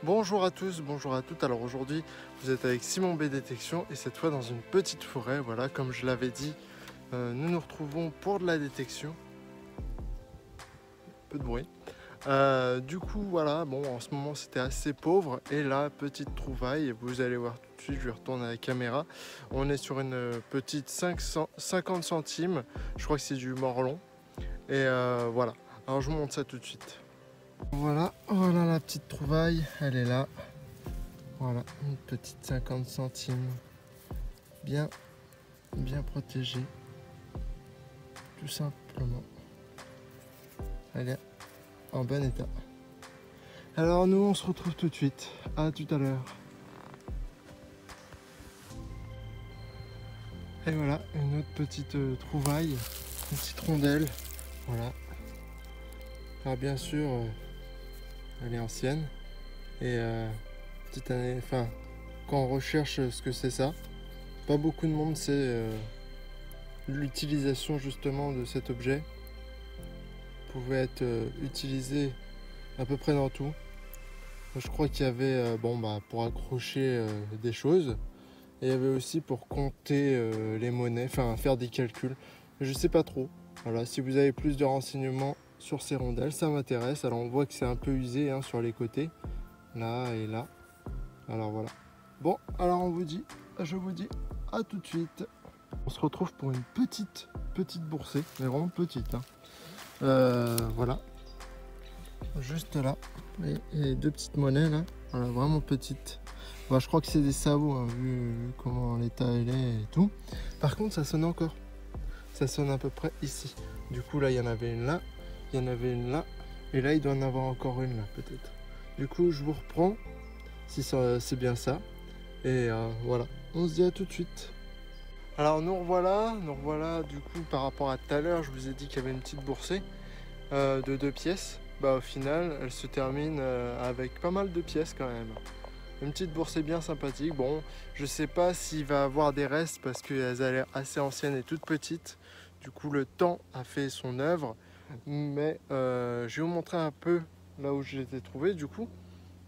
Bonjour à tous, bonjour à toutes. Alors aujourd'hui, vous êtes avec Simon B Détection et cette fois dans une petite forêt. Voilà, comme je l'avais dit, nous nous retrouvons pour de la détection. Peu de bruit. Du coup, voilà, bon, en ce moment c'était assez pauvre et là, petite trouvaille. Vous allez voir tout de suite, je vais retourner à la caméra. On est sur une petite 50 centimes. Je crois que c'est du morlon. Et voilà, alors je vous montre ça tout de suite. Voilà, voilà la petite trouvaille, elle est là. Voilà, une petite 50 centimes. Bien protégée. Tout simplement. Elle est en bon état. Alors nous, on se retrouve tout de suite. À tout à l'heure. Et voilà, une autre petite trouvaille. Une petite rondelle. Voilà. Alors bien sûr, elle est ancienne. Et petite année, enfin, quand on recherche ce que c'est ça, pas beaucoup de monde sait l'utilisation justement de cet objet. Pouvait être utilisé à peu près dans tout. Je crois qu'il y avait pour accrocher des choses. Et il y avait aussi pour compter les monnaies, enfin faire des calculs. Je sais pas trop. Voilà, si vous avez plus de renseignements sur ces rondelles, ça m'intéresse. Alors on voit que c'est un peu usé hein, sur les côtés. Là et là. Alors voilà. Bon, alors je vous dis à tout de suite. On se retrouve pour une petite boursée, mais vraiment petite. Hein. Voilà. Juste là. Et deux petites monnaies là. Voilà, vraiment petites. Bon, je crois que c'est des sabots, hein, vu comment l'état il est et tout. Par contre, ça sonne encore. Ça sonne à peu près ici. Du coup, là, il y en avait une là. Il y en avait une là. Et là, il doit en avoir encore une là, peut-être. Du coup, je vous reprends. Si c'est bien ça. Et voilà, on se dit à tout de suite. Alors nous revoilà du coup par rapport à tout à l'heure, je vous ai dit qu'il y avait une petite boursée de 2 pièces. Bah au final, elle se termine avec pas mal de pièces quand même. Une petite boursée bien sympathique. Bon, je sais pas s'il va avoir des restes parce qu'elles ont l'air assez anciennes et toutes petites. Du coup, le temps a fait son œuvre. Mais je vais vous montrer un peu là où je les ai trouvées du coup.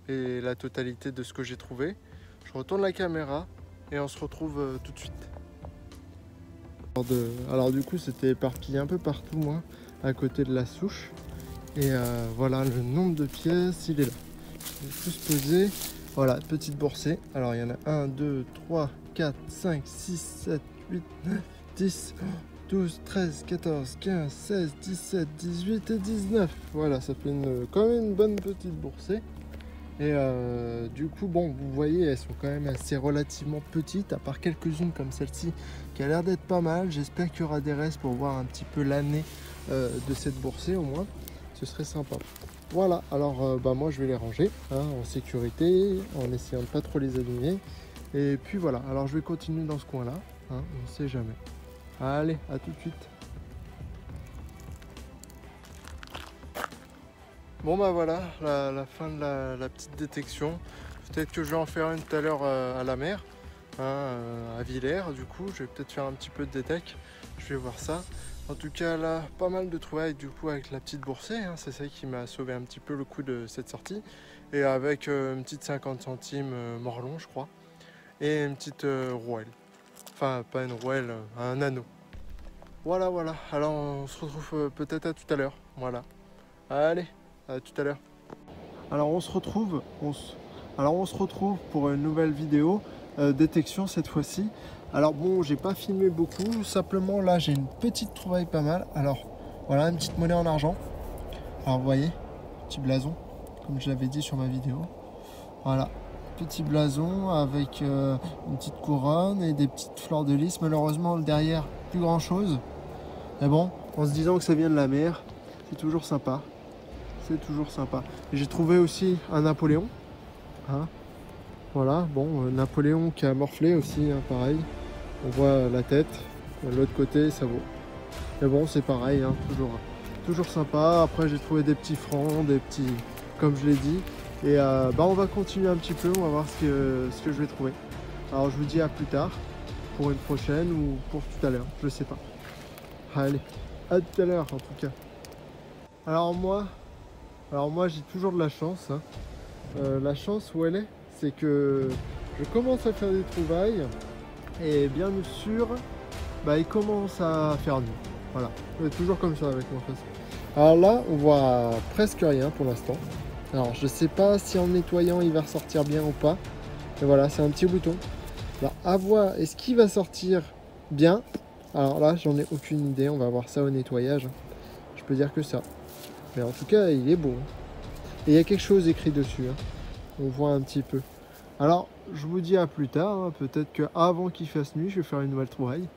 Et la totalité de ce que j'ai trouvé. Je retourne la caméra et on se retrouve tout de suite. Alors du coup c'était éparpillé un peu partout moi, à côté de la souche. Et voilà le nombre de pièces, il est là. Je vais tous poser. Voilà, petite boursée. Alors il y en a 1, 2, 3, 4, 5, 6, 7, 8, 9, 10, 12, 13, 14, 15, 16, 17, 18 et 19. Voilà, ça fait quand même une bonne petite boursée. Et du coup, bon, vous voyez, elles sont quand même assez relativement petites, à part quelques-unes comme celle-ci, qui a l'air d'être pas mal. J'espère qu'il y aura des restes pour voir un petit peu l'année de cette boursée, au moins. Ce serait sympa. Voilà, alors moi, je vais les ranger hein, en sécurité, en essayant de pas trop les abîmer. Et puis voilà, alors je vais continuer dans ce coin-là, hein, on ne sait jamais. Allez, à tout de suite. Bon bah voilà, la fin de la petite détection. Peut-être que je vais en faire une tout à l'heure à la mer, hein, à Villers. Du coup, je vais peut-être faire un petit peu de détec. Je vais voir ça. En tout cas, là, pas mal de trouvailles du coup avec la petite boursée. Hein, c'est ça qui m'a sauvé un petit peu le coup de cette sortie. Et avec une petite 50 centimes morlon, je crois. Et une petite rouelle. Enfin, pas une rouelle, un anneau. Voilà, voilà. Alors, on se retrouve peut-être à tout à l'heure. Voilà. Allez. À tout à l'heure. Alors on se retrouve pour une nouvelle vidéo détection cette fois-ci. Alors bon, j'ai pas filmé beaucoup, simplement là j'ai une petite trouvaille pas mal. Alors voilà, une petite monnaie en argent. Alors vous voyez, petit blason, comme je l'avais dit sur ma vidéo. Voilà, petit blason avec une petite couronne et des petites fleurs de lys. Malheureusement derrière, plus grand chose. Mais bon, en se disant que ça vient de la mer, c'est toujours sympa. C'est toujours sympa. J'ai trouvé aussi un Napoléon. Hein. Voilà, bon, Napoléon qui a morflé aussi, hein, pareil. On voit la tête. De l'autre côté, ça vaut. Mais bon, c'est pareil, hein, toujours sympa. Après, j'ai trouvé des petits francs, des petits, comme je l'ai dit. Et on va continuer un petit peu, on va voir ce que je vais trouver. Alors, je vous dis à plus tard, pour une prochaine ou pour tout à l'heure, je sais pas. Allez, à tout à l'heure en tout cas. Alors moi j'ai toujours de la chance. Hein. La chance où elle est, c'est que je commence à faire des trouvailles et bien sûr, il commence à faire nuit. Voilà, c'est toujours comme ça avec mon face. Alors là, on voit presque rien pour l'instant. Alors je sais pas si en nettoyant il va ressortir bien ou pas. Mais voilà, c'est un petit bouton. Alors à voir, est-ce qu'il va sortir bien? Alors là, j'en ai aucune idée, on va voir ça au nettoyage. Je peux dire que ça. Mais en tout cas, il est beau. Et il y a quelque chose écrit dessus. On voit un petit peu. Alors, je vous dis à plus tard. Peut-être qu'avant qu'il fasse nuit, je vais faire une nouvelle trouvaille.